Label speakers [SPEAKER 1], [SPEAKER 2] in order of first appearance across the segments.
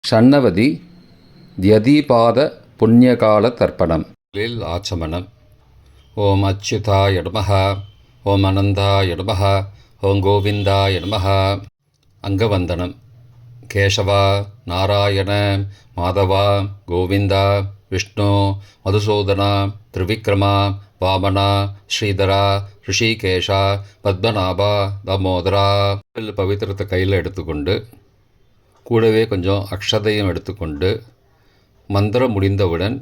[SPEAKER 1] ஷண்ணவதி த்யதீபாத புண்ணியகால தர்ப்பணம். ஆச்சமனம். ஓம் அச்சுதாய நமஹ, ஓம் அனந்தாய நமஹ, ஓம் கோவிந்தாய நமஹ. அங்கவந்தனம். கேசவா, நாராயண, மாதவா, கோவிந்தா, விஷ்ணு, மதுசூதனா, திரிவிக்ரமா, வாமனா, ஸ்ரீதரா, ரிஷிகேஷா, பத்மநாபா, தாமோதரா. பவித்திரத்தை கையில் எடுத்துக்கொண்டு கூடவே கொஞ்சம் அக்ஷதையும் எடுத்துக்கொண்டு மந்திரம் முடிந்தவுடன்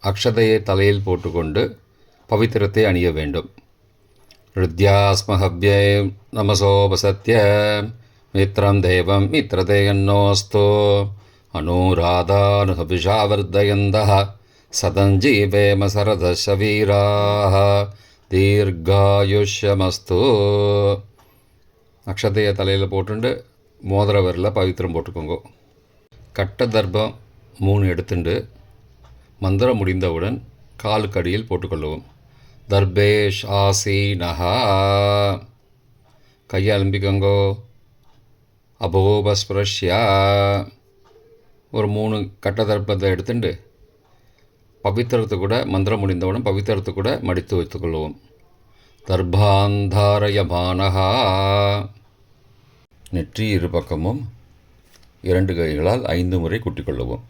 [SPEAKER 1] அக்ஷதையை தலையில் போட்டுக்கொண்டு பவித்திரத்தை அணிய வேண்டும். ருத்யாஸ்மஹவ்யே நமசோபசத்ய மித்ரம் தேவம் மித்ரதேயன்னோஸ்தோ அனுராதானுஹவிஷாவர்தயந்தः சதஞ்சீவேம சரதச வீராः தீர்காயுஷ்யமஸ்து. அக்ஷதையை தலையில் போட்டுண்டு மோதிர விரலில் பவித்திரம் போட்டுக்கோங்க. கட்ட தர்ப்பம் 3 எடுத்துண்டு மந்திரம் முடிந்தவுடன் காலுக்கடியில் போட்டுக்கொள்ளவும். தர்பேஷ் ஆசீனஹா. கையை அலம்பிக்கோங்கோ. அபோபஸ்பிரஷ்யா. ஒரு 3 கட்ட தர்ப்பத்தை எடுத்துட்டு பவித்திரத்தை கூட மந்திரம் முடிந்தவுடன் பவித்திரத்தை கூட மடித்து வைத்துக்கொள்வோம். தர்பாந்தாரயமானஹா. நெற்றி இரு பக்கமும் 2 கைகளால் 5 முறை குட்டிக்கொள்ளவும்.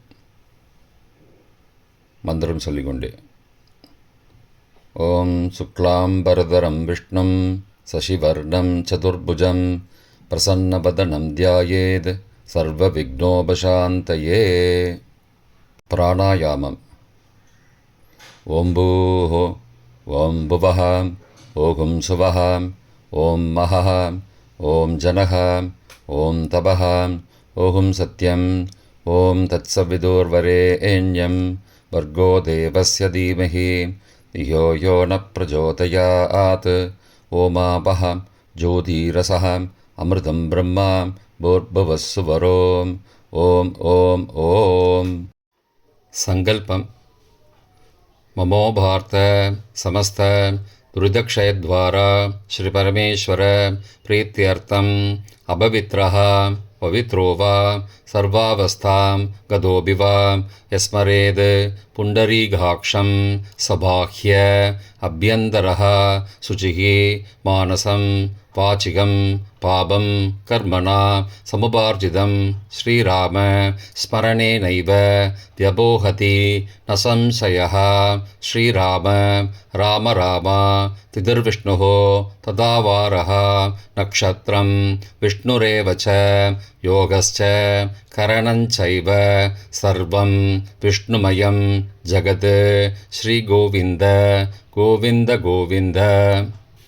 [SPEAKER 1] மந்திரம் சொல்லிக்கொண்டே. ஓம் சுக்லாம்பரதரம் விஷ்ணும் சசிவர்ணம் சதுர்புஜம் பிரசன்னவதனம் தியாயேத் சர்வ விக்னோபசாந்தயே. பிராணாயாமம். ஓம் பூஹோ, ஓம் புவஹ, ஓம் சுவஹ, ஓம் மஹஹ, ஓம் ஜனஹ, ஓம் தபஹ, ஓம் சத்யம், ஓம் தத்சவிதுர்வரேண்யம் வர்கோ தேவஸ்ய தீமஹி धियो यो न प्रचोदयात्. ओमापः ज्योतिरसः अमृतं ब्रह्मा भूर्भुवस्सुवरोम्. ओम ओम ओम. संकल्पम. ममो भारत समस्त दुर्दक्षयद्वारा श्री परमेश्वर प्रीत्यर्थम अपवित्रः पवित्रो वा सर्वावस्थां गतोऽपि वा यस्मरेद् पुण्डरीकाक्षं सबाह्य अभ्यन्तरः शुचिः मानसं वाचिकं पापं कर्मणा समुपार्जितं श्रीराम स्मरणेनैव व्यपोहति न संशयः. श्रीराम राम राम तिथिर्विष्णुः तदावारः नक्षत्रं विष्णुरेव च योगश्च करणञ्चैव सर्वं विष्णुमयं जगत्. श्रीगोविन्द गोविन्द गोविन्द.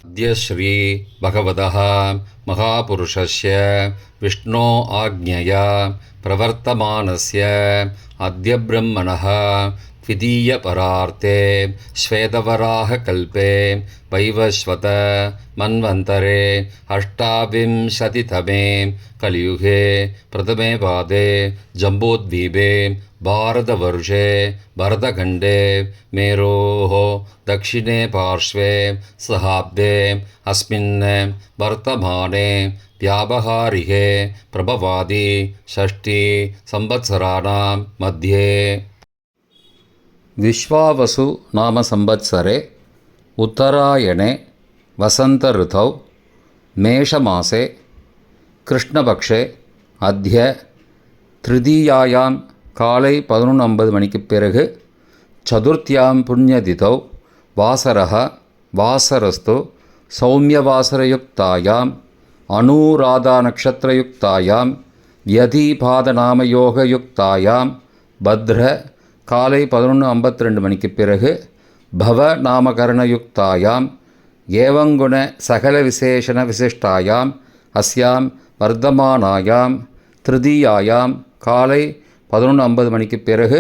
[SPEAKER 1] अद्य श्री भगवतः महापुरुषस्य विष्णो आज्ञया प्रवर्तमानस्य अद्य ब्रह्मणः द्वितीयपरार्थे श्वेतवराहकल्पे वैवस्वत मन्वन्तरे 28तमे कलियुगे प्रथमे पादे जम्बूद्वीपे भारतवर्षे भरतखण्डे मेरोः दक्षिणे पार्श्वे सहाब्दे अस्मिन् वर्तमाने व्यावहारिके प्रभवादि 6 संवत्सराणां मध्ये विश्वावसु नाम संवत्सरे उत्तरायणे वसंत ऋतौ मेषमासे कृष्णपक्षे अद्य तृतीयायां काலை 11:50 மணிக்கு பிறகு சதுர்த்தியாம் புண்ணியதிதௌ வாசரः வாசரஸ்து சௌமியவாசரயுக்தாயாம் அனுராதா நக்ஷத்திரயுக்தாயாம் யதிபாதநாமயோகயுக்தாயாம் பத்ர காலை 11:52 மணிக்கு பிறகு பவ நாமகரணயுக்தாயாம் ஏவங்குண சகல விசேஷண விசிஷ்டாயாம் அஸ்யாம் வர்த்தமானாயாம் திருதீயாயாம் காலை 11:50 மணிக்கு பிறகு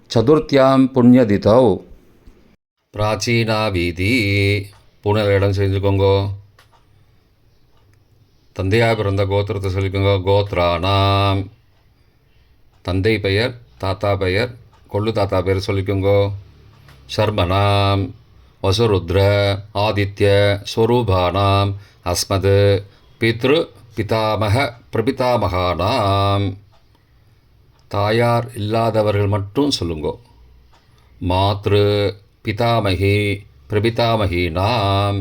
[SPEAKER 1] சதுர்த்தியாம் புண்ணியதிதௌ. பிராச்சீனா வீதி. பூனல் இடம் செஞ்சுக்கோங்கோ. தந்தையாக பிறந்த கோத்திரத்தை சொல்லிக்கோங்க. கோத்ரானாம். தந்தை பெயர், தாத்தா பெயர், கொள்ளு தாத்தா பேர் சொல்லிக்கோங்கோ. சர்மனாம் வசுருத்ர ஆதித்ய ஸ்வரூபானாம் அஸ்மத் பித்ரு பிதாமக பிரபிதாமகானாம். தாயார் இல்லாதவர்கள் மட்டும் சொல்லுங்கோ. மாத்ரு பிதாமகி பிரபிதாமகி நாம்.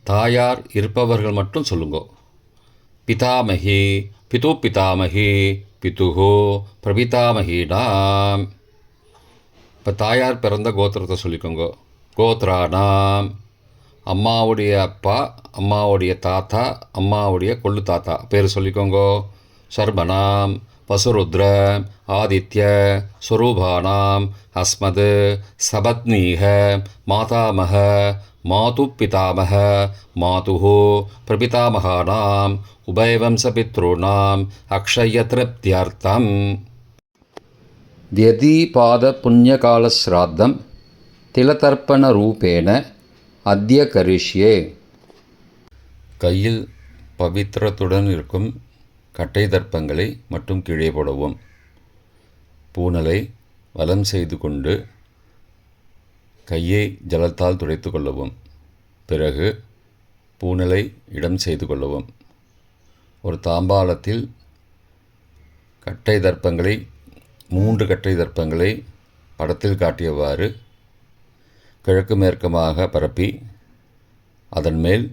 [SPEAKER 1] தாயார் இருப்பவர்கள் மட்டும் சொல்லுங்கோ. பிதாமகி பிது பிதாமகி பிதுஹோ பிரபிதாமகி நாம். இப்போ தாயார் பிறந்த கோத்திரத்தை சொல்லிக்கோங்க. கோத்ரானாம். அம்மாவுடைய அப்பா, அம்மாவுடைய தாத்தா, அம்மாவுடைய கொள்ளு தாத்தா பேர் சொல்லிக்கோங்க. சர்மனாம் வசுருத்ர ஆதித்ய ஸ்வரூபானாம் அஸ்மத் சபத்னீக மாதாமக மாது பிதாமக மாதுஹோ பிரபிதாமகானாம் உபயவம்சபித்ருணாம் அக்ஷயத்ருப்தியர்த்தம். व्यदीपाद पुण्यकालश्राद्धं तिलतर्पणरूपेण अद्य करिष्ये. கையில் பவித்திரத்துடன் இருக்கும் கட்டை தர்ப்பங்களை மட்டும் கீழே போடவும். பூனலை வலம் செய்து கொண்டு கையை ஜலத்தால் துடைத்து கொள்ளவும். பிறகு பூனலை இடம் செய்து கொள்ளவும். ஒரு தாம்பாளத்தில் கட்டை தர்ப்பங்களை 3 கட்டை தர்ப்பங்களை படத்தில் காட்டியவாறு கிழக்கு மேற்கமாக பரப்பி அதன் மேல்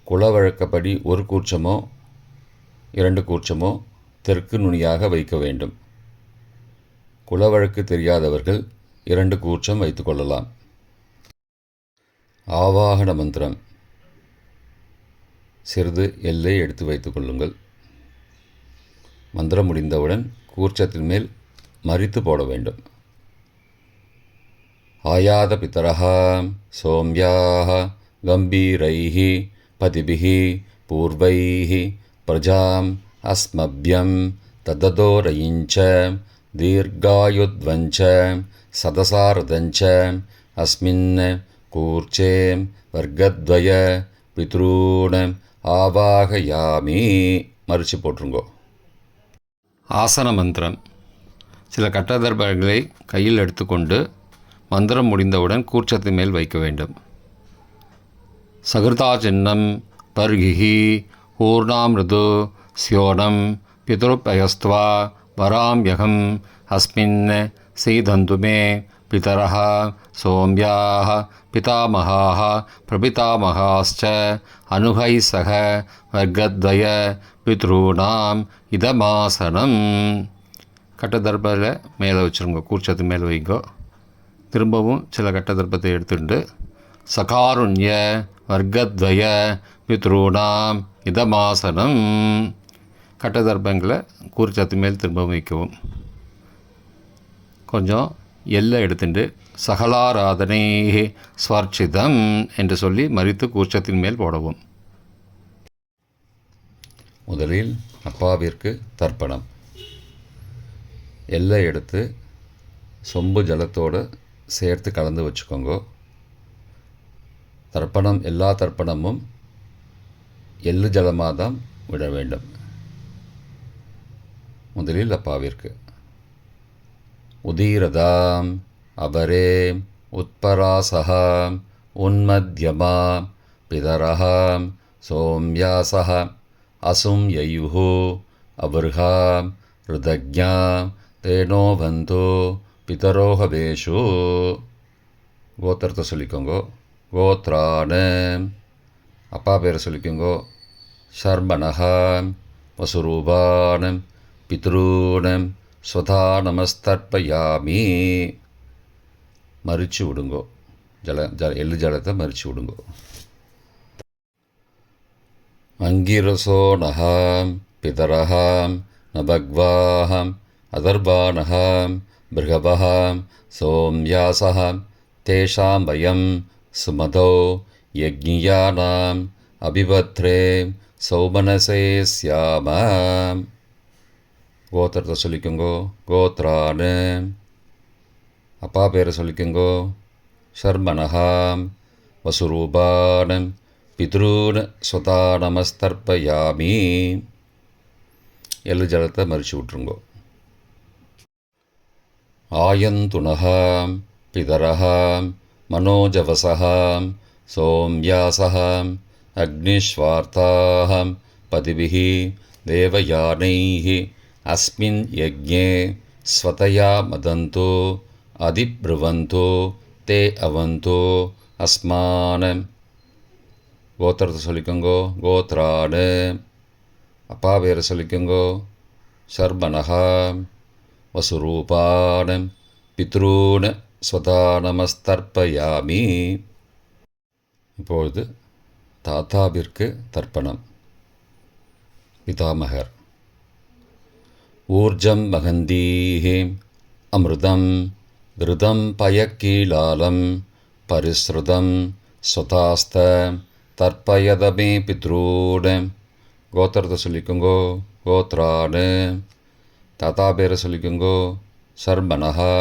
[SPEAKER 1] குலவழக்கப்படி 1 கூர்ச்சமோ 2 கூர்ச்சமோ தெற்கு நுனியாக வைக்க வேண்டும். குலவழக்கு தெரியாதவர்கள் 2 கூர்ச்சம் வைத்துக்கொள்ளலாம். ஆவாகன மந்திரம். சிறிது எல்லை எடுத்து வைத்துக் கொள்ளுங்கள். மந்திரம் முடிந்தவுடன் கூர்ச்சத்தின் மேல் மரித்து போட வேண்டும். ஆயாத பிதரஹ சோம்யாஹ கம்பீரைஹி பதிபிஹி பூர்வைஹி பிரஜாம் அஸ்மப்யம் தததோரயிஞ்ச தீர்காயுத்வஞ்ச சதசாரதஞ்ச அஸ்மின் கூர்ச்சே வர்க்கத்வய பித்ரூண ஆவாகயாமி. மறித்து போட்டுருங்கோ. ஆசன மந்திரம். சில கட்டதர்பங்களை கையில் எடுத்துக்கொண்டு மந்திரம் முடிந்தவுடன் கூர்ச்சத்தின் மேல் வைக்க வேண்டும். சகிருதா சின்னம் பர்கிஹி ஊர்ணாமிருது ஸ்யோனம் பிதுருப்பயஸ்துவா வராம்யகம் அஸ்மின் சீதந்துமே பிதரஹ சோம்யாஹ பிதாமகாஹ பிரபிதாமகாஸ்ச அனுகை சக வர்க்கத்வய பித்ருணாம் இதமாசனம். கட்டதர்பத்தில் மேலே வச்சுருங்க. கூர்ச்சத்து மேலே வைங்கோ. திரும்பவும் சில கட்டதர்பத்தை எடுத்துட்டு சகாருண்ய வர்க்கத்வய பித்ருணாம் இதமாசனம். கட்டதர்பங்களை கூர்ச்சத்து மேல் திரும்பவும் வைக்கவும். கொஞ்சம் எல்லை எடுத்துட்டு சகலாராதனை ஸ்வர்ச்சிதம் என்று சொல்லி மறித்து கூர்ச்சத்தின் மேல் போடவும். முதலில் அப்பாவிற்கு தர்ப்பணம். எல்லை எடுத்து சொம்பு ஜலத்தோடு சேர்த்து கலந்து வச்சுக்கோங்க. தர்ப்பணம் எல்லா தர்ப்பணமும் எள்ளு ஜலமாக தான் விட வேண்டும். முதலில் அப்பாவிற்கு. உதீரதாம் அபரே உத்பராசஹாம் உன்மத்யமாம் பிதரஹாம் சோம்யாசஹ அசும் யயுஹோ அபர்ஹாம் ருதக்ஞாம் தேனோ பந்தோ பிதரோஹவேஷு. கோத்திரத்தை சொல்லிக்கோங்கோ. கோத்ரான. அப்பா பேரை சொல்லிக்கோங்கோ. ஷர்மணஹாம் வசுரூபானம் பித்ரூனம் ஸ்வதா நமஸ்தர்ப்பயாமி. மறித்து விடுங்கோ. எள்ளு ஜலத்தை மறித்து விடுங்கோ. அங்கிரசோனஹாம் பிதரஹாம் நபக்வாஹாம் அதர்பானஹாம் பிருகபஹாம் சோம்யாசஹாம் தேஷாம் வயம் சுமதோ யக்ஞியானாம் அபிபத்ரே சௌமனசே ஸ்யாமாம். கோத்திரத்தை சொல்லிக்கோங்கோ. கோத்ரானு. அப்பா பேரை சொல்லிக்கோங்கோ. ஷர்மணஹாம் வசுரூபானம் பித்ரூன் ஸ்வதா நமஸ்தர்ப்பயாமி. எள்ளு ஜலத்தை மறித்து விட்ருங்கோ. ஆயந்துனஹாம் பிதரஹாம் மனோஜவசஹாம் சோம்யாசஹாம் அக்னிஸ்வார்த்தாஹாம் பதிபிஹி தேவயானைஹி अस्मिन् यज्ञे स्वतया मदन्तो अधिब्रुवन्तो ते अवन्तो अस्मान्. கோத்திரத்தை சொல்லிக்கோங்கோ. கோத்ராடு. அப்பா பேரை சொல்லிக்கோங்கோ. சர்பனஹா. வசுரூபான் பித்ரூன் ஸ்வதா நமஸ்தர்ப்பயாமி. இப்பொழுது தாத்தாவிற்கு தர்ப்பணம். பிதாமகர். ஊர்ஜம் மகந்தீஹி அமிர்தம் கிருதம் பயக்கீலாலம் பரிஸ்ருதம் ஸ்வதாஸ்த தர்ப்பயதமே பித்ரூன். கோத்திரத்தை சொல்லிக்கோங்கோ. கோத்ராடு. தாத்தா பேரை சொல்லிக்கோங்கோ. சர்மனஹா.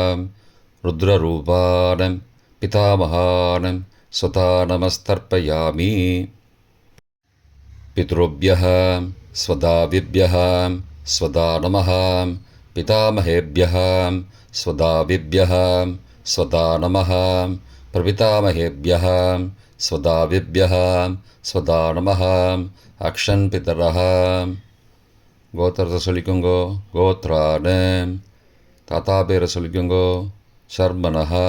[SPEAKER 1] ருத்ரரூபான் பிதாமகான் ஸ்வதா நமஸ்தர்ப்பயாமி. பித்ருभ्यः स्वदाविभ्यः स्वदा नमः. पितामहेभ्यः स्वदाविभ्यः स्वदा नमः. प्रपितामहेभ्यः स्वदाविभ्यः स्वदा नमः. अक्षन् पितरः. கோத்திரத்தை சொல்லிக்கோங்கோ. கோத்ராடு. தாத்தா பேரை சொல்லிக்கோங்கோ. சர்மனஹா.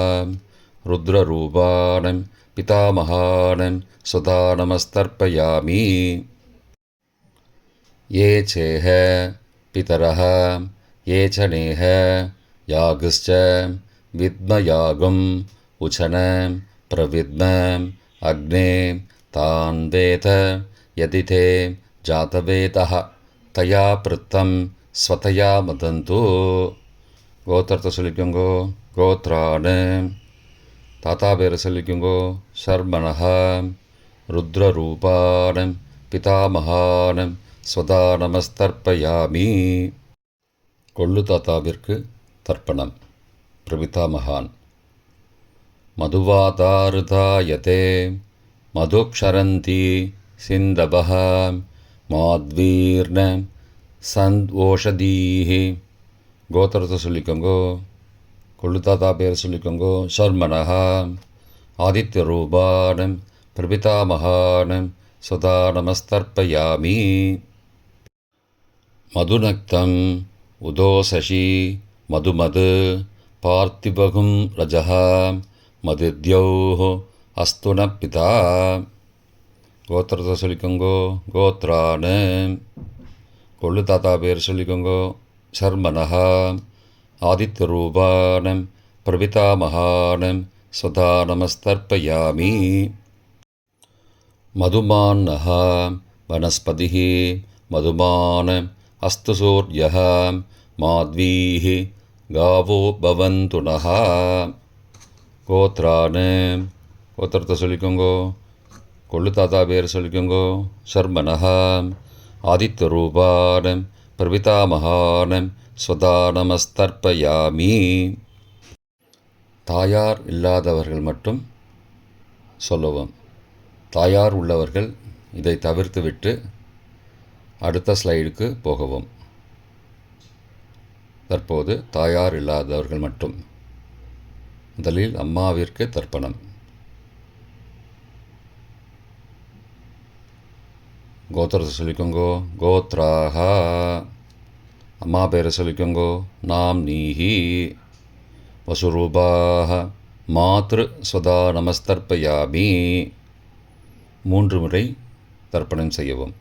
[SPEAKER 1] ருத்ரரூபான் பிதாமகான் ஸ்வதா நமஸ்தர்ப்பயாமி. ये चेह पितरः ये च नेह यागश्च विद्मयागम् उचन प्रविद्म अग्ने तान् वेद यदि ते जातवेदः तया पृत्तं स्वतया मदन्तु. கோத்திரத்தை சொல்லிக்கோங்கோ. கோத்ராடு. தாத்தா பேரை சொல்லிக்கோங்கோ. சர்மனஹா. ருத்ரரூபான் பிதாமகான் ஸ்வதா நமஸ்தர்ப்பயாமி. கொள்ளு தாத்தாவிற்கு தர்ப்பணம். பிரபிதாமகான். மதுவாதாருதாயதே மதுக்ஷரந்தி சிந்தபஹ மாத்வீர்ண சந்த்வோஷதீஹி. கோத்திரத்தை சொல்லிக்கோங்கோ. கொள்ளு தாத்தா பேரை சொல்லிக்கோங்கோ. சர்மனஹா. ஆதித்யரூபான் பிரபிதாமகான் ஸ்வதா நமஸ்தர்ப்பயாமி. மதுநக்தம் உதோசசி மதுமது பார்த்திபகும் ரஜः மதுத்யௌः அஸ்துன பிதா. கோத்திரத்தை சொல்லிக்கோங்கோ. கோத்ரான். கொள்ளு தாத்தா பேர் சொல்லிக்கோங்கோ. சர்மனஹா. ஆதித்யரூபான் பிரபிதாமகான் ஸ்வதா நமஸ்தர்ப்பயாமி. மதுமான்னஹ வனஸ்பதிः மதுமான் அஸ்து சூர்யः மாத்வீः காவோ பவந்து நः. கோத்ரான். கோத்திரத்தை சொல்லிக்கோங்கோ. கொள்ளு தாத்தா பேர் சொல்லிக்கோங்கோ. சர்மனஹா. ஆதித்யரூபான் பிரபிதாமகான் ஸ்வதா நமஸ்தர்ப்பயாமி. தாயார் இல்லாதவர்கள் மட்டும் சொல்லவும். தாயார் உள்ளவர்கள் இதை தவிர்த்துவிட்டு அடுத்த ஸ்லைடுக்கு போகவும். தற்போது தாயார் இல்லாதவர்கள் மட்டும். முதலில் அம்மாவிற்கு தர்ப்பணம். கோத்திரத்தை சொல்லிக்கோங்கோ. கோத்ராஹா. அம்மா பேரை சொல்லிக்கோங்கோ. நாம் நீஹி. வசுரூபாஹ மாத்ரு ஸ்வதா நமஸ்தர்ப்பயாமி. 3 முறை தர்ப்பணம் செய்யவும்.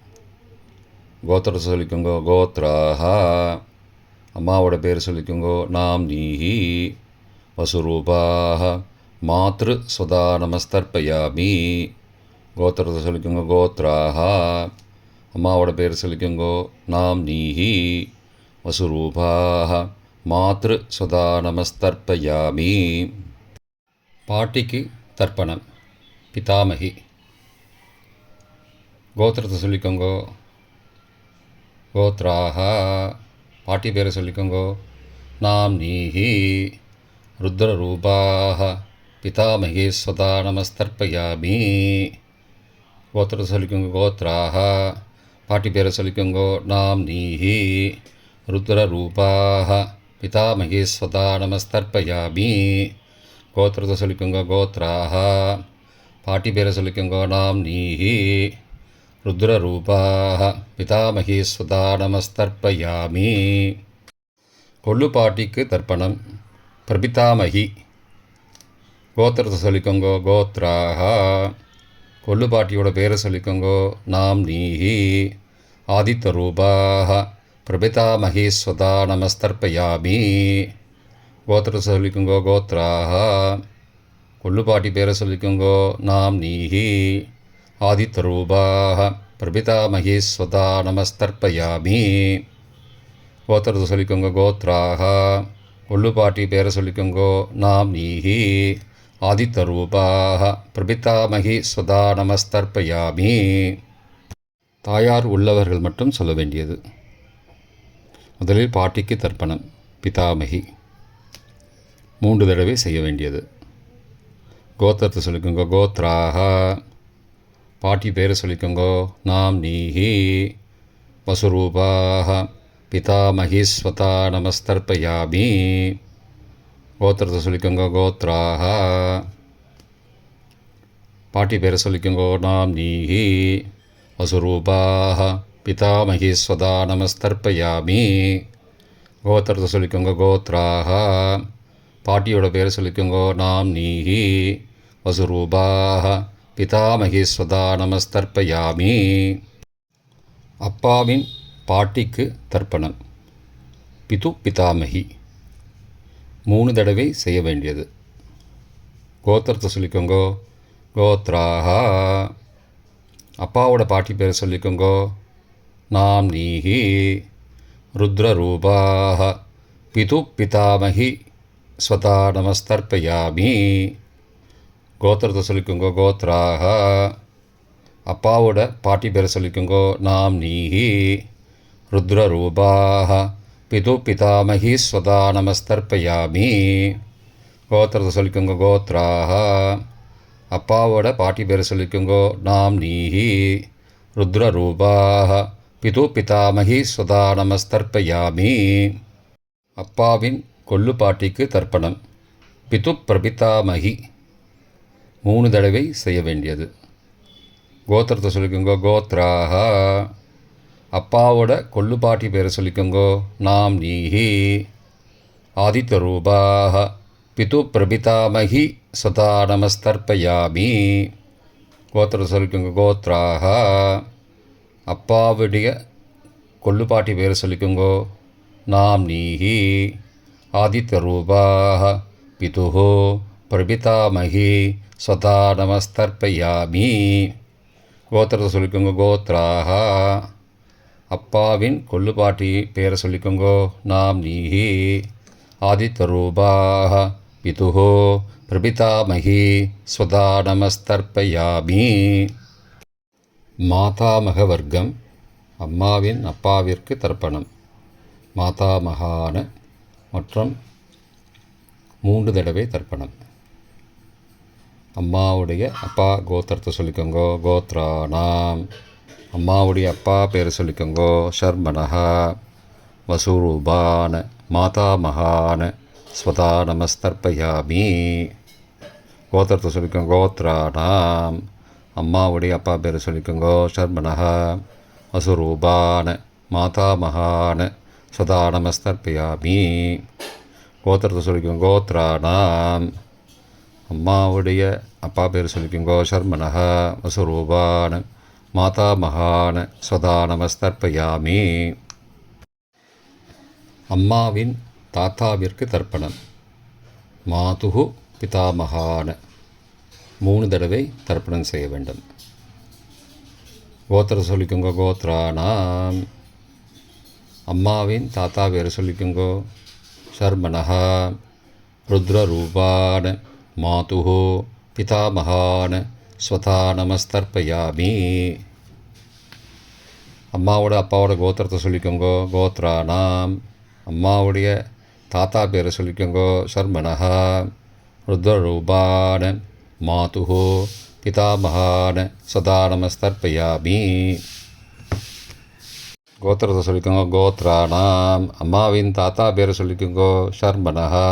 [SPEAKER 1] கோத்திரத்தை சொல்லிக்கோங்கோ. கோத்ராஹா. அம்மாவோட பேர் சொல்லிக்கோங்கோ. நாம் நீஹி. வசுரூபாஹ மாத்ரு ஸ்வதா நமஸ்தர்ப்பயாமி. கோத்திரத்தை சொல்லிக்கோங்கோ. கோத்ராஹா. அம்மாவோட பேர் சொல்லிக்கோங்கோ. நாம் நீஹி. வசுரூபாஹ மாத்ரு ஸ்வதா நமஸ்தர்ப்பயாமி. பாட்டிக்கு தர்ப்பணம். பிதாமகி. கோத்திரத்தை சொல்லிக்கோங்கோ. கோத்ராஹா. பாட்டி பேரை சொல்லிக்கோங்கோ. நாம் நீஹி. ருத்ரரூபாஹ பிதாமகி ஸ்வதா நமஸ்தர்ப்பயாமி. கோத்திரத்தை சொல்லிக்கோங்கோ. கோத்ராஹா. பாட்டி பேரை சொல்லிக்கோங்கோ. நாம் நீஹி. ருத்ரரூபாஹ பிதாமகி ஸ்வதா நமஸ்தர்ப்பயாமி. கோத்திரத்தை சொல்லிக்கோங்கோ. கோத்ராஹா. பாட்டி பேரை சொல்லிக்கோங்கோ. நாம் நீஹி. ருத்ரரூபாஹ பிதாமகி ஸ்வதா நமஸ்தர்ப்பயாமி. கொள்ளு பாட்டிக்கு தர்ப்பணம். பிரபிதாமகி கோத்திரத்தை சொல்லிக்கோங்கோ. கோத்ராஹா கொள்ளு பாட்டியோட பேரை சொல்லிக்கோங்கோ. நாம் நீஹி ஆதித்தரூபாக பிரபிதாமகி ஸ்வதா நமஸ்தர்ப்பயாமி. கோத்திரத்தை சொல்லிக்கோங்கோ. கோத்ராஹா கொள்ளு பாட்டி பேரை சொல்லிக்கோங்கோ. நாம் நீஹி ஆதித்தரூபாக பிரபிதாமகி ஸ்வதா நமஸ்தர்ப்பயாமி. கோத்திரத்தை சொல்லிக்கோங்க. கோத்ராஹா கொள்ளு பாட்டி பேரை சொல்லிக்கோங்கோ. நாம் நீஹி ஆதித்தரூபாக பிரபிதாமகி ஸ்வதா நமஸ்தர்ப்பயாமி. தாயார் உள்ளவர்கள் மட்டும் சொல்ல வேண்டியது. முதலில் பாட்டிக்கு தர்ப்பணம். பிதாமகி 3 தடவை செய்ய வேண்டியது. கோத்திரத்தை சொல்லிக்கோங்க. கோத்ராஹா பாட்டி பேரை சொல்லிக்கோங்கோ. நாம் நீஹி வசுரூபாக பிதாமகி ஸ்வதா நமஸ்தர்ப்பயாமி. கோத்திரத்தை சொல்லிக்கோங்க. கோத்ராஹா பாட்டி பேரை சொல்லிக்கோங்கோ. நாம் நீஹி வசுரூபாக பிதாமகி ஸ்வதா நமஸ்தர்ப்பயாமி. கோத்திரத்தை சொல்லிக்கோங்க. கோத்ராஹா பாட்டியோட பேரை சொல்லிக்கோங்கோ. நாம் நீஹி வசுரூபாக பிதாமகி ஸ்வதா நமஸ்தர்ப்பயாமி. அப்பாவின் பாட்டிக்கு தர்ப்பணம். பிது பிதாமகி 3 தடவை செய்ய வேண்டியது. கோத்திரத்தை சொல்லிக்கோங்கோ. கோத்ராஹா அப்பாவோட பாட்டி பேரை சொல்லிக்கோங்கோ. நாம் நீஹி ருத்ரரூபாக பிது பிதாமகி ஸ்வதா நமஸ்தர்ப்பயாமி. கோத்திரத்தை சொல்லிக்கோங்கோ. கோத்ராஹா அப்பாவோட பாட்டி பேரை சொல்லிக்கோங்கோ. நாம் நீஹி ருத்ரரூபாக பிது பிதாமகி ஸ்வதா நமஸ்தர்ப்பயாமி. கோத்திரத்தை சொல்லிக்கோங்க. கோத்ராஹா அப்பாவோட பாட்டி பேரை சொல்லிக்கோங்கோ. நாம் நீஹி ருத்ரரூபாக பிது பிதாமகி ஸ்வதா நமஸ்தர்ப்பயாமி. அப்பாவின் கொள்ளு பாட்டிக்கு தர்ப்பணம். பிது பிரபிதாமகி 3 தடவை செய்ய வேண்டியது. கோத்திரத்தை சொல்லிக்கோங்கோ. கோத்ராஹா அப்பாவோட கொள்ளு பாட்டி பேரை சொல்லிக்கோங்கோ. நாம் நீஹி ஆதித்தரூபாக பிது பிரபிதாமகி ஸ்வதா நமஸ்தர்ப்பயாமி. கோத்திரத்தை சொல்லிக்கோங்க. கோத்ராஹா அப்பாவுடைய கொள்ளு பாட்டி பேரை சொல்லிக்கோங்கோ. நாம் நீஹி ஆதித்தரூபாக பிது பிரபிதாமகி ஸ்வதா நமஸ்தர்ப்பயாமி. கோத்திரத்தை சொல்லிக்கோங்க. கோத்ராஹா அப்பாவின் கொள்ளு பாட்டி பேரை சொல்லிக்கோங்கோ. நாம் நீஹி ஆதித்தரூபாக பிது பிரபிதாமகி ஸ்வதா நமஸ்தர்ப்பயாமி. மாதாமக வர்க்கம். அம்மாவின் அப்பாவிற்கு தர்ப்பணம். மாதாமகான மற்றும் 3 தடவை தர்ப்பணம். அம்மாவுடைய அப்பா கோத்திரத்தை சொல்லிக்கோங்கோ. கோத்ராணாம் அம்மாவுடைய அப்பா பேரை சொல்லிக்கோங்கோ. ஷர்மனஹா வசுரூபான மாதாமகான ஸ்வதா நமஸ்தர்ப்பயாமி. கோத்திரத்தை சொல்லிக்கோங்க. கோத்ராணாம் அம்மாவுடைய அப்பா பேரை சொல்லிக்கோங்கோ. ஷர்மனஹா வசுரூபான மாதாமகான ஸ்வதா நமஸ்தர்ப்பயாமி. கோத்திரத்தை சொல்லிக்கோங்க. கோத்ராணாம் அம்மாவுடைய அப்பா பேர் சொல்லிக்கோங்கோ. ஷர்மனஹா வசுரூபான மாதாமகான ஸ்வதா நமஸ்தர்ப்பயாமி. அம்மாவின் தாத்தாவிற்கு தர்ப்பணம். மாதுகு பிதாமகான 3 தடவை தர்ப்பணம் செய்ய வேண்டும். கோத்திரத்தை சொல்லிக்கோங்க. கோத்ராணாம் அம்மாவின் தாத்தா பேரை சொல்லிக்கோங்கோ. ஷர்மனஹா ருத்ரரூபான மாதுகு பிதாமகான ஸ்வதா நமஸ்தர்ப்பயாமி. அம்மாவோட அப்பாவோட கோத்திரத்தை சொல்லிக்கோங்கோ. கோத்ராணாம் அம்மாவுடைய தாத்தா பேரை சொல்லிக்கோங்கோ. ஷர்மனஹா ருத்ரரூபான மாதுகு பிதாமகான ஸ்வதா நமஸ்தர்ப்பயாமி. கோத்திரத்தை சொல்லிக்கோங்க. கோத்ராணாம் அம்மாவின் தாத்தா பேரை சொல்லிக்கோங்கோ. ஷர்மனஹா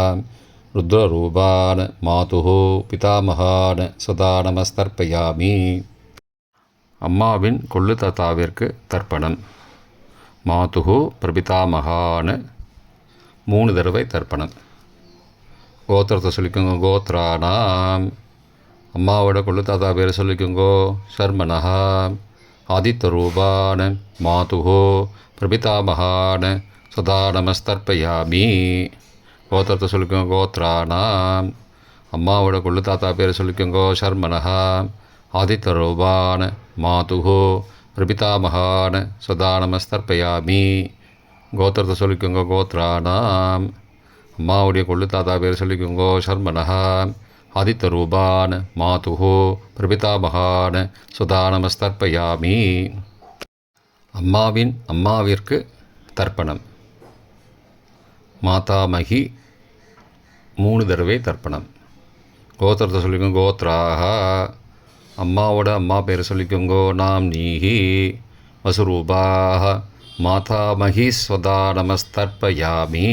[SPEAKER 1] ருத்ரரூபான மாதுகு பிதாமகான ஸ்வதா நமஸ்தர்ப்பயாமி. அம்மாவின் கொள்ளு தாத்தாவிற்கு தர்ப்பணம். மாதுகு பிரபிதாமகான 3 தடவை தர்ப்பணம். கோத்திரத்தை சொல்லிக்கோங்க. கோத்ரானாம். அம்மாவோட கொள்ளு தாத்தா பேர் சொல்லிக்கோங்கோ. சர்மனஹா. ஆதித்தரூபான மாதுஹோ பிரபிதாமகான சதா நமஸ்தர்ப்பயாமி. கோத்திரத்தை சொல்லிக்கோங்க. கோத்ரானாம். அம்மாவோட கொள்ளு தாத்தா பேர் சொல்லிக்கோங்கோ. சர்மனஹா. ஆதித்தரூபான மாதுஹோ பிரபிதாமகான சதா நமஸ்தர்ப்பயாமி. கோத்திரத்தை சொல்லிக்கோங்க. கோத்ரானாம். அம்மாவுடைய கொள்ளு தாத்தா பேர் சொல்லிக்கோங்கோ. சர்மனஹா. ஆதித்தரூபான மாதுஹோ பிரபிதாமகான சுதா நமஸ்தர்ப்பயாமி. அம்மாவிற்கு தர்ப்பணம். மாதாமகி 3 தடவை தர்ப்பணம். கோத்திரத்தை சொல்லிக்கோங்க. கோத்ராக. அம்மாவோட அம்மா பேர் சொல்லிக்கோங்கோ. நாம் நீஹி வசுரூபாக மாதாமகி ஸ்வதா நமஸ்தர்ப்பயாமி.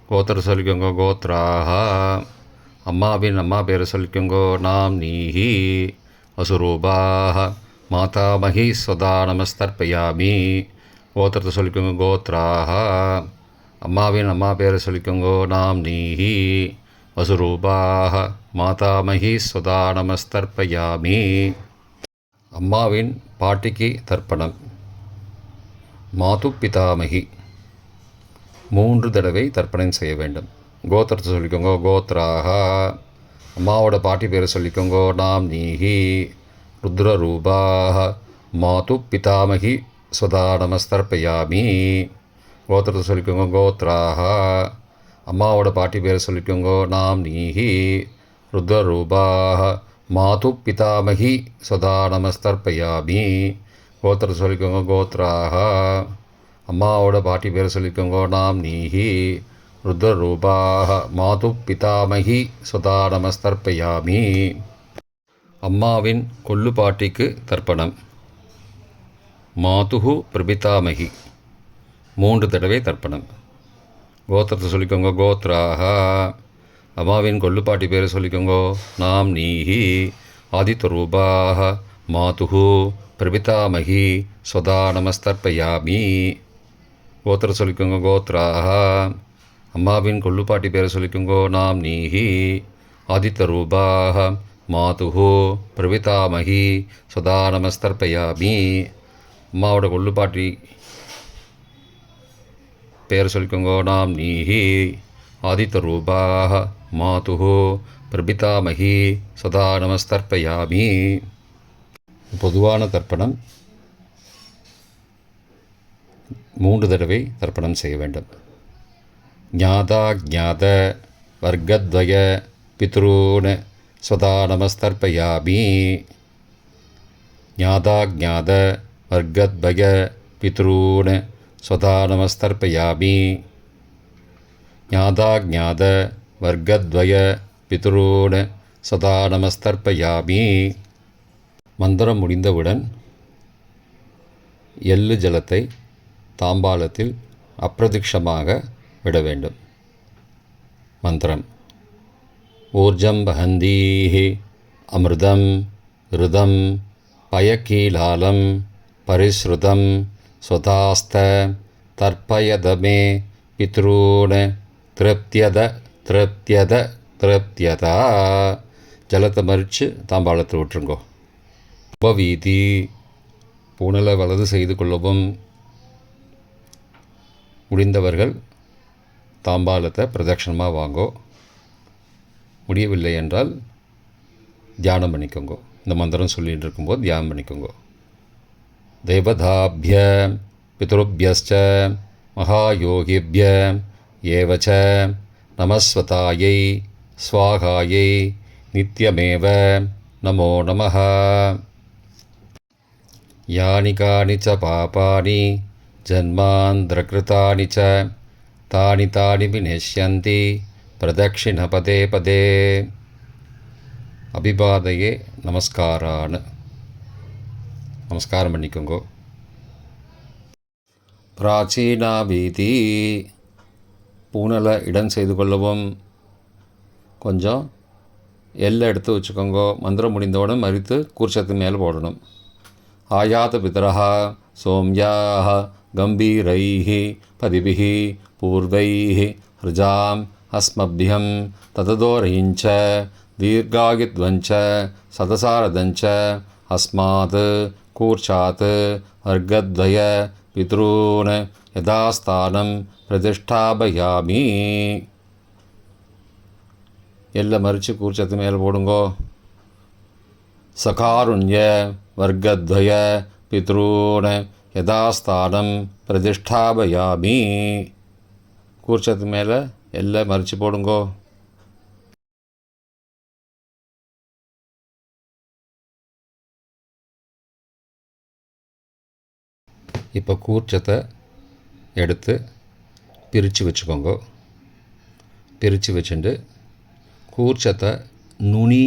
[SPEAKER 1] கோத்திரத்தை சொல்லிக்கோங்க. கோத்ராக. அம்மாவின் அம்மா பேர் சொல்லிக்கோங்கோ. நாம் நீஹி வசுரூபாக மாதாமகி ஸ்வதா நமஸ்தர்ப்பயாமி. கோத்திரத்தை சொல்லிக்கோங்க. கோத்ராக. அம்மாவின் அம்மா பேர் சொல்லிக்கோங்கோ. நாம் நீஹி வசுரூபாக மாதாமகி ஸ்வதா நமஸ்தர்ப்பயாமி. அம்மாவின் பாட்டிக்கு தர்ப்பணம். மாது பிதாமகி 3 தடவை தர்ப்பணம் செய்ய வேண்டும். கோத்திரத்தை சொல்லிக்கோங்க. கோத்ராக. அம்மாவோட பாட்டி பேர் சொல்லிக்கோங்கோ. நாம் நீஹி ருத்ரரூபாக மாது பிதாமகி ஸ்வதா நமஸ்தர்ப்பயாமி. கோத்திரத்தை சொல்லிக்கோங்க. கோத்ராக. அம்மாவோட பாட்டி பேர் சொல்லிக்கோங்கோ. நாம் நீஹி ருத்ரரூபாக மாது பிதாமகி ஸ்வதா நமஸ்தர்ப்பயாமி. கோத்திரத்தை சொல்லிக்கோங்க. கோத்ராக. அம்மாவோட பாட்டி பேர் சொல்லிக்கோங்கோ. நாம் நீஹி ருத்ரரூபாக மாது பிதாமகி ஸ்வதா நமஸ்தர்ப்பயாமி. அம்மாவின் கொள்ளு பாட்டிக்கு தர்ப்பணம். மாதுஹு பிரபிதாமகி 3 தடவை தர்ப்பணம். கோத்திரத்தை சொல்லிக்கோங்க. கோத்ராக. அம்மாவின் கொள்ளுப்பாட்டி பேர் சொல்லிக்கோங்கோ. நாம் நீஹி ஆதித்தரூபாக மாதுஹு பிரபிதாமகி ஸ்வதா நமஸ்தர்ப்பயாமி. கோத்திரத்தை சொல்லிக்கோங்க. கோத்ராக. அம்மாவின் கொள்ளுப்பாட்டி பேர் சொல்லிக்கோங்கோ. நாம் நீஹி ஆதித்தரூபாக மாதுஹு பிரபிதாமகி ஸ்வதா நமஸ்தர்ப்பயாமி. அம்மாவோட கொள்ளுப்பாட்டி பேர் சொல்லிக்கோங்கோ. நாம் நீஹி ஆதித்தரூபாக மாதுஹு பிரபிதாமகி சதா நமஸ்தர்ப்பயாமி. பொதுவான தர்ப்பணம் 3 தடவை தர்ப்பணம் செய்ய வேண்டும். ஞாதா ஜாத வர்க்கத்வய பித்ரூன் சதா நமஸ்தர்ப்பயாமி. ஞாதா ஜாத வர்க்கத்வய பித்ரூன் சதா நமஸ்தர்ப்பயாமி. ஞாதா ஜாத வர்க்கத்வய பித்ரூன் சதா நமஸ்தர்ப்பயாமி. மந்திரம் முடிந்தவுடன் எள்ளு ஜலத்தை தாம்பாலத்தில் அப்பிரதிக்ஷமாக விட வேண்டும். மந்திரம். ஊர்ஜம் வஹந்தீஹி அமிர்தம் ருதம் பயக்கீலாலம் பரிஸ்ருதம் ஸ்வதாஸ்த தர்ப்பயதமே பித்ரூன் திருப்தியத திருப்தியத திருப்தியதா. ஜலத்தை மறித்து தாம்பாளத்தில் விட்டுருங்கோ. உபவீதி. பூனலை வலது செய்து கொள்ளவும். முடிந்தவர்கள் தாம்பாலத்தை பிரதட்சணமாக வாங்கோ. முடியவில்லை என்றால் தியானம் பண்ணிக்கோங்கோ. இந்த மந்திரம் சொல்லிகிட்டு இருக்கும்போது தியானம் பண்ணிக்கோங்கோ. தேவதாபிய பித்ருபியஸ்ச மகாயோகிபிய ஏவச்ச நமஸ்வதாயை ஸ்வாகாயை நித்யமேவ நமோ நமः. யானி கானி ச பாபானி ஜன்மாந்திரகிருதானி ச தானி தானி விநஷ்யந்தி பிரதக்ஷிண பதே பதே. அபிபாதையே நமஸ்காரான்னு நமஸ்காரம் பண்ணிக்கோங்கோ. பிராச்சீனா வீதி. பூனலை இடம் செய்து கொள்ளவும். கொஞ்சம் எல்லை எடுத்து வச்சுக்கோங்கோ. மந்திரம் முடிந்தவுடன் மறித்து கூர்ச்சத்து மேலே போடணும். ஆயாத பிதரஹா சோம்யாக गम्भीरैः पदिभिः पूर्वैः हृजाम् अस्मभ्यं तददोरयिञ्च दीर्घायुध्वञ्च सदसारदञ्च अस्मात् कूर्चात् वर्गद्वय पितॄन् यथास्थानं प्रतिष्ठापयामि. எல்லை மறித்து கூர்ச்சத்து மேலே போடுங்கோ. சகாருண்ய வர்க்கத்வய பித்ரூன் யதாஸ்தானம் பிரதிஷ்டாபயாமி. கூர்ச்சத்து மேலே எல்லை மறித்து போடுங்கோ. இப்போ கூர்ச்சத்தை எடுத்து பிரித்து வச்சுக்கோங்க. பிரித்து வச்சுட்டு கூர்ச்சத்தை நுனி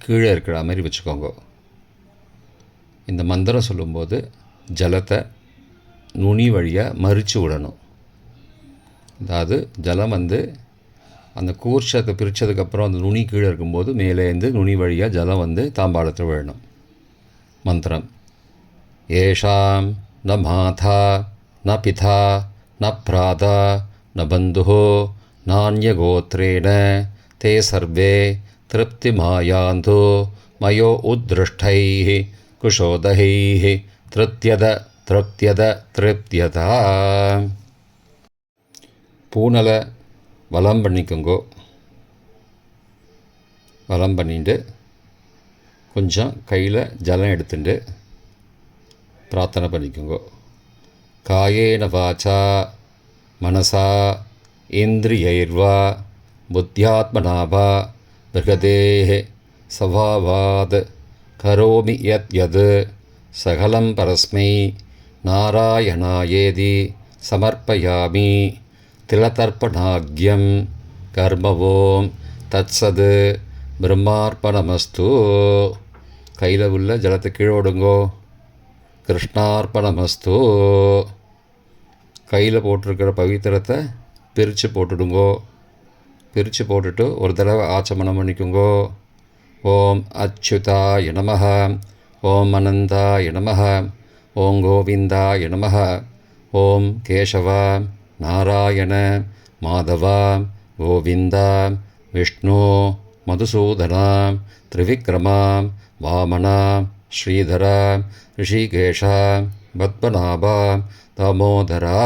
[SPEAKER 1] கீழே இருக்கிற மாதிரி வச்சுக்கோங்க. இந்த மந்திரம் சொல்லும்போது ஜலத்தை நுனி வழியாக மறித்து விடணும். அதாவது ஜலம் அந்த கூர்ச்சத்தை பிரித்ததுக்கப்புறம் அந்த நுனி கீழே இருக்கும்போது மேலேருந்து நுனி வழியாக ஜலம் தாம்பாளத்தில் விழணும். மந்திரம் ஏஷாம் ந மாதா ந பிதா ந பிராதா ந பந்துஹோ நான்யகோத்ரேண ते सर्वे तृप्तिमायान्तो मयो उद्दृष्टैः कुशोदहैः तृप्त्यता. பூனலை வலம் பண்ணிக்கோங்கோ. வலம் பண்ணிட்டு கொஞ்சம் கையில் ஜலம் எடுத்துட்டு பிரார்த்தனை பண்ணிக்கோங்கோ. காயேன வாச்சா மனசா இந்திரியைர்வா புத்தியாத்மனாவா பிருகதேஹ சவாவாத் கரோமி யத் சகலம் பரஸ்மை நாராயணாயேதி சமர்ப்பயாமி. திலதர்ப்பணாக்யம் கர்மவோம் தத்சத் பிரம்மார்ப்பணமஸ்து. கையில் உள்ள ஜலத்தை கீழோடுங்கோ. கிருஷ்ணார்ப்பணமஸ்து. கையில் போட்டிருக்கிற பவித்திரத்தை பிரித்து போட்டுடுங்கோ. பிரித்து போட்டுட்டு ஒரு தடவை ஆச்சமனம் பண்ணிக்கோங்கோ. ஓம் அச்சுதாய நமஹ, ஓம் அனந்தாய நமஹ, ஓம் கோவிந்தாய நமஹ, ஓம் கேசவ நாராயண மாதவ கோவிந்த விஷ்ணு மதுசூதன திரிவிக்ரம வாமன ஸ்ரீதர ரிஷிகேஷ பத்மநாப தாமோதரா.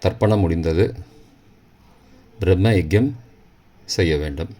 [SPEAKER 1] தர்ப்பணம் முடிந்தது. பிரம்ம யஜ்யம் செய்ய வேண்டும்.